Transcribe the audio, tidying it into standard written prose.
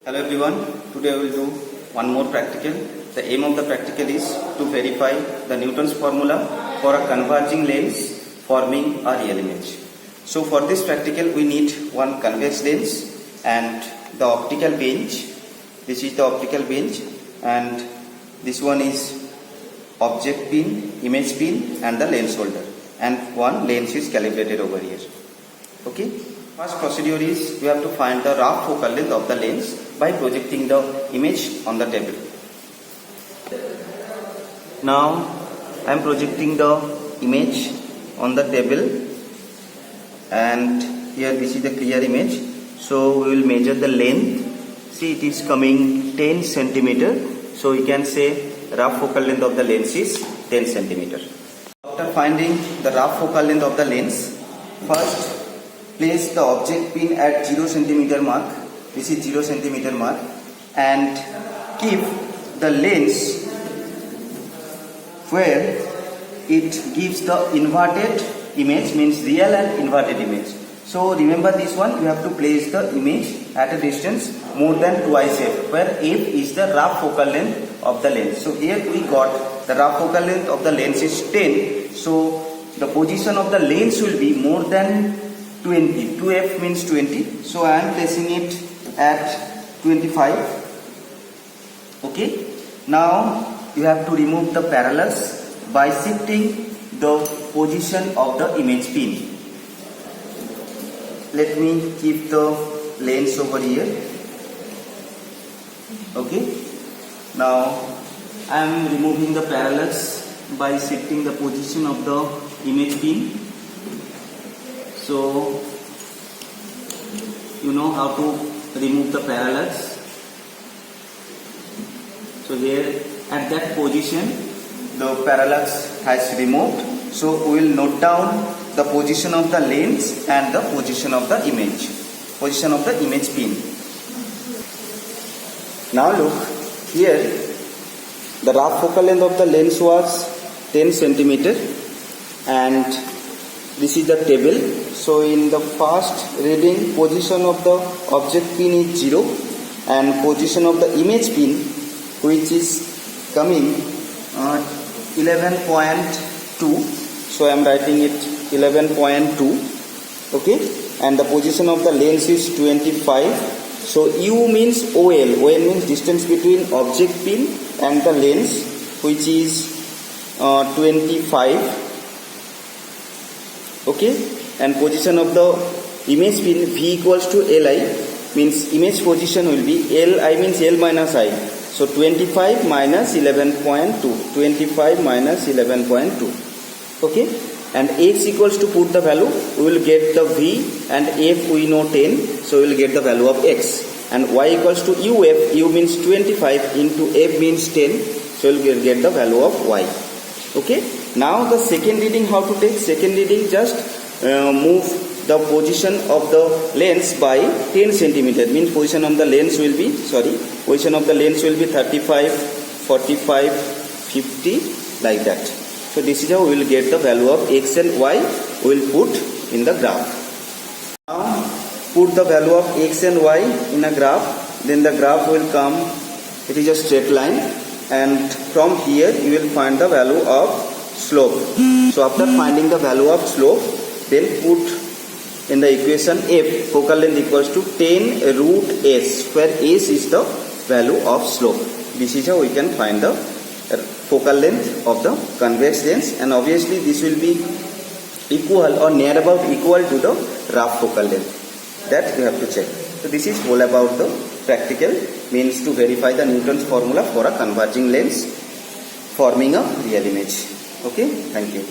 Hello everyone, today we will do one more practical. The aim of the practical is to verify the Newton's formula for a converging lens forming a real image. So for this practical we need one convex lens and the optical bench. This is the optical bench and this one is object pin, image pin and the lens holder, and one lens is calibrated over here. Okay. First procedure is we have to find the rough focal length of the lens by projecting the image on the table. Now I am projecting the image on the table, and here this is the clear image. So we will measure the length. See, it is coming 10 cm. So we can say rough focal length of the lens is 10 cm. After finding the rough focal length of the lens, first place the object pin at 0 cm mark. This is 0 cm mark, and keep the lens where it gives the inverted image, means real and inverted image. So remember this one, you have to place the image at a distance more than twice f, where f is the rough focal length of the lens. So here we got the rough focal length of the lens is 10. So the position of the lens will be more than 20. 2f means 20. So I am placing it at 25. Okay. Now you have to remove the parallax by shifting the position of the image pin. Let me keep the lens over here. Okay. Now I am removing the parallax by shifting the position of the image pin. So you know how to remove the parallax. So here at that position the parallax has removed. So we will note down the position of the lens and the position of the image, position of the image pin. Now look here, the rough focal length of the lens was 10 cm and this is the table. So in the first reading, position of the object pin is 0 and position of the image pin, which is coming 11.2. So I am writing it 11.2. Okay, and the position of the lens is 25. So U means OL. OL means distance between object pin and the lens, which is 25. Okay, and position of the image pin V equals to Li, means image position will be Li means L minus I. So 25 minus 11.2. 25 minus 11.2. Okay, and X equals to put the value, we will get the V, and F we know 10, so we will get the value of X. And Y equals to UF, U means 25 into F means 10, so we will get the value of Y. Okay, now the second reading, how to take? Second reading, just move the position of the lens by 10 cm, means position of the lens will be, position of the lens will be 35, 45, 50, like that. So this is how we will get the value of X and Y, we will put in the graph. Now put the value of X and Y in a graph, then the graph will come, it is a straight line, and from here you will find the value of slope. So after finding the value of slope, then put in the equation F, focal length equals to 10 root S, where S is the value of slope. This is how we can find the focal length of the convex lens, and obviously this will be equal or near about equal to the rough focal length. That you have to check. So this is all about the practical, means to verify the Newton's formula for a converging lens forming a real image. Okay, thank you.